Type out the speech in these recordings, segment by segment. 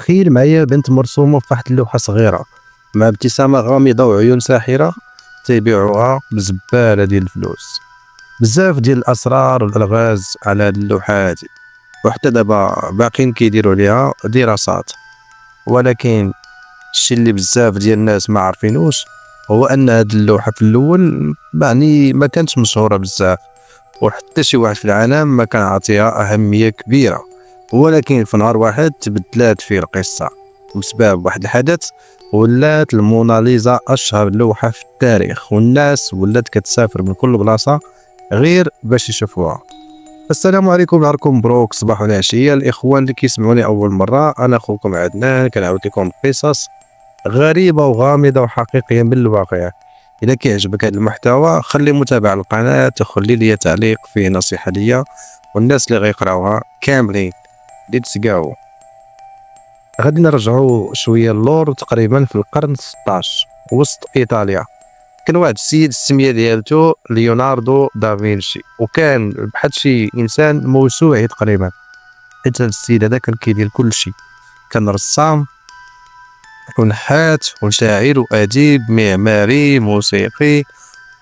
تخيل معايا بنت مرسومة في واحد اللوحة صغيرة مع ابتسامة غامضة وعيون ساحرة تيبيعوها بزبالة ديال الفلوس. بزاف ديال الأسرار والألغاز على هاد اللوحة هادي، وحتى دابا باقيين كيديروا عليها دراسات. ولكن الشي اللي بزاف ديال الناس ما عارفينوش هو أن هاد اللوحة في الأول يعني ما كانتش مشهورة بزاف، وحتى شي واحد في العالم ما كان عاطيها أهمية كبيرة. ولكن في نهار واحد تبدلات فيه القصة، وبسبب واحد الحدث ولات الموناليزا أشهر لوحة في التاريخ، والناس ولات كتسافر من كل بلاصة غير باش يشوفوها. السلام عليكم، نهاركم مبروك، صباح والعشية الإخوان اللي كيسمعوني أول مرة. أنا أخوكم عدنان، كنعاود لكم قصص غريبة وغامضة وحقيقية من الواقع. إذا كيعجبك هذا المحتوى خلي متابعة القناة وخلي لي تعليق فيه نصيحة ليا والناس اللي غيقراوها كاملين. ليتس جو. غادي نرجعوا شويه اللور، تقريبا في القرن 16 وسط ايطاليا. كان واحد السيد السميه ديالته ليوناردو دافنشي، وكان بحال شي انسان موسوعي تقريبا، حيت هذا السيد هذا كان كيدير كل شيء. كان رسام ونحات وشاعر واديب معماري موسيقي،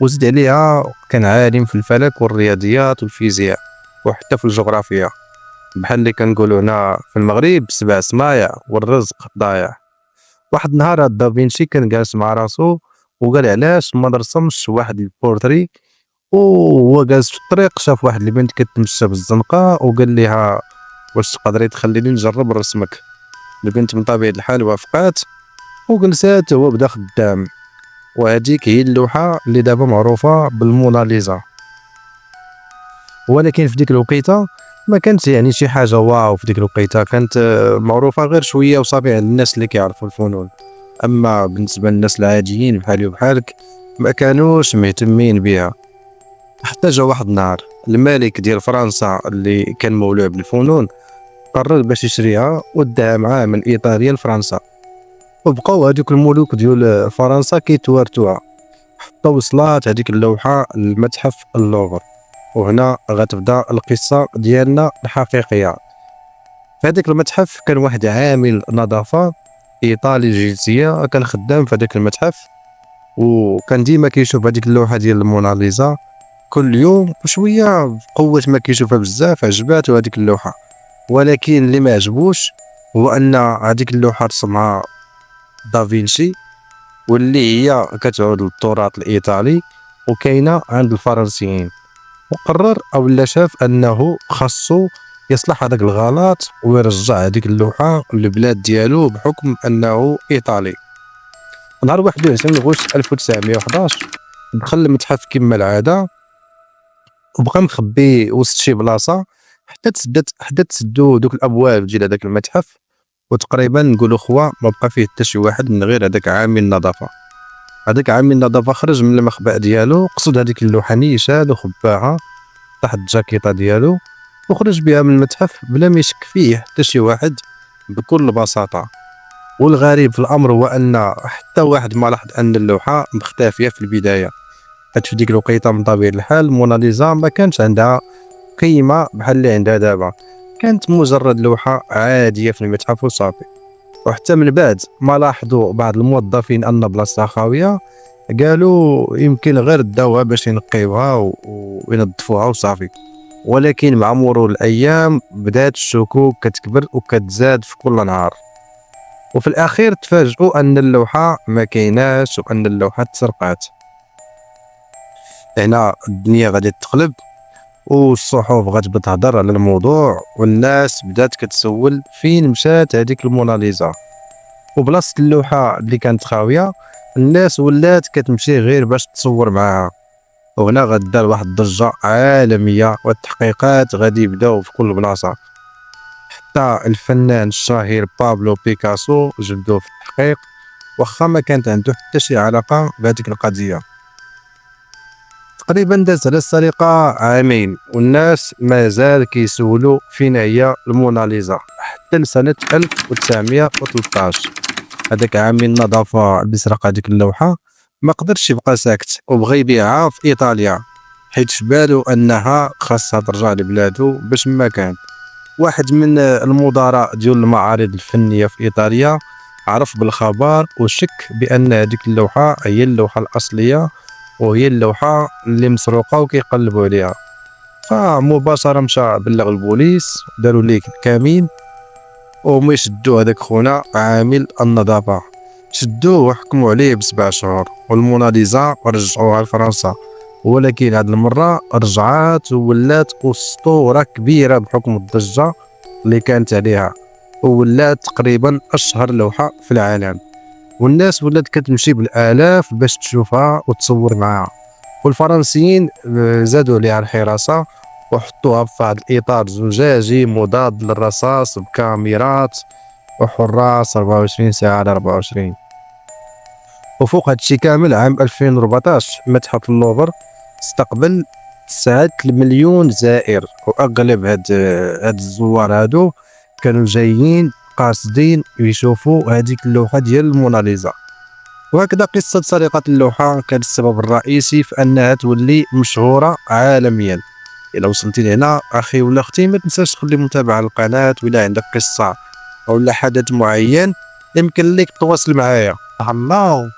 وزيد عليها كان عالم في الفلك والرياضيات والفيزياء وحتى في الجغرافيا، بحال اللي كنقولوا هنا في المغرب 7 سمايع والرزق ضايع. واحد النهار هاد دافنشي كان جالس مع راسو وقال علاش ما نرسمش واحد البورتري. وهو جالس في الطريق شاف واحد البنت كتمشى بالزنقه وقال لها واش تقدري تخليني نجرب نرسمك. البنت من طبيعه الحال وافقات وجلسات هو بدا خدام، وهذيك هي اللوحه اللي دابا معروفه بالموناليزا. ولكن في ديك الوقيته ما كانت يعني شي حاجه واو، في ديك الوقيته كانت معروفه غير شويه وصافي عند الناس اللي كيعرفوا الفنون. اما بالنسبه للناس العاديين بحالي وبحالك ما كانوش مهتمين بها. حتى جا واحد النهار الملك ديال فرنسا اللي كان مولوع بالفنون قرر باش يشريها وداها معاه من ايطاليا لفرنسا، وبقاو هذوك الملوك ديال فرنسا كيتوارتوها حتى وصلات هذيك اللوحه للمتحف اللوفر. وهنا غتبدا القصه ديالنا الحقيقيه. في هذاك المتحف كان واحد عامل نظافه ايطالي الجنسيه كان خدام في هذاك المتحف، وكان ديما كيشوف هذيك اللوحه ديال الموناليزا كل يوم بشويه. قوه ما كيشوفها بزاف عجباتو هذيك اللوحه، ولكن اللي ما عجبوش هو ان هذيك اللوحه رسمها دافنشي، واللي هي كتعود للتراث الايطالي وكاينه عند الفرنسيين. وقرر او لا شاف انه خاصو يصلح هذاك الغلط ويرجع هذيك اللوحه للبلاد ديالو بحكم انه ايطالي. نهار 21 غشت 1911 دخل المتحف كما العاده وبقى مخبي وسط شي بلاصه حتى تسدوا دوك الابواب ديال هذاك المتحف. وتقريبا نقولوا خوا ما بقى فيه حتى شي واحد من غير هذاك عامل النظافه. هذاك عامل النظافه خرج من المخبأ ديالو، قصد هذيك اللوحه نيشان وخباها تحت الجاكيطه ديالو وخرج بها من المتحف بلا ما يشك فيه حتى شي واحد بكل بساطه. والغريب في الامر هو ان حتى واحد ما لاحظ ان اللوحه مختفيه في البدايه، حيت في ديك الوقيته من طبيعه الحال موناليزا ما كانش عندها قيمه بحال اللي عندها دابا، كانت مجرد لوحه عاديه في المتحف وصافي. وحتى من بعد ما لاحظوا بعض الموظفين ان بلاصتها خاويه قالوا يمكن غير داوها باش ينقيوها وينظفوها وصافي. ولكن مع مرور الايام بدات الشكوك كتكبر وكتزاد في كل نهار، وفي الاخير تفاجئوا ان اللوحه ما كايناش وان اللوحه تسرقات. هنا الدنيا غادي تقلب والصحف غتبدا تهضر على الموضوع، والناس بدات كتسول فين مشات هذيك الموناليزا. وبلاصه اللوحه اللي كانت خاويه الناس ولات كتمشي غير باش تصور معاها. وهنا غدار واحد الضجه عالميه والتحقيقات غادي يبداو في كل بلاصه. حتى الفنان الشهير بابلو بيكاسو جبدوه في التحقيق واخا ما كانت عنده حتى شي علاقه بهذيك القضيه. تقريبا داز على السرقه عامين والناس مازال كيسولوا فين هي الموناليزا حتى لسنه 1913. هذاك عامل النظافه اللي سرق هذيك اللوحه ما قدرش يبقى ساكت وبغى يبيعها في ايطاليا، حيت بالو انها خاصها ترجع لبلادو باش ما كان. واحد من المدراء ديال المعارض الفنية في إيطاليا عرف بالخبر وشك بأن هذيك اللوحة هي اللوحة الأصلية وهي اللوحة اللي مسروقة وكيقلبوا عليها. فمباشرة مشى بلغ البوليس، داروا ليه كمين وهما يشدوا هذاك خونا عامل النظافة، شدوه وحكموا عليه ب7 شهور، والموناليزا رجعوها لفرنسا. ولكن هاد المرة رجعات وولات أسطورة كبيرة بحكم الضجة اللي كانت عليها، وولات تقريبا أشهر لوحة في العالم، والناس ولات كتمشي بالآلاف باش تشوفها وتصور معاها. والفرنسيين زادوا عليها الحراسة وحطوها في واحد الإطار زجاجي مضاد للرصاص بكاميرات وحراس 24 ساعة على 24. وفوق هادشي كامل عام 2014 متحف اللوفر استقبل 9 مليون زائر، واغلب هاد الزوار هادو كانوا جايين قاصدين يشوفوا هذيك اللوحه ديال الموناليزا. وهكذا قصه سرقه اللوحه كان السبب الرئيسي في انها تولي مشهوره عالميا. الى وصلتي لهنا اخي ولا اختي ما تنساش تخلي متابعه للقناه، ولا عندك قصه او حدث معين يمكن لك تواصل معايا. الله.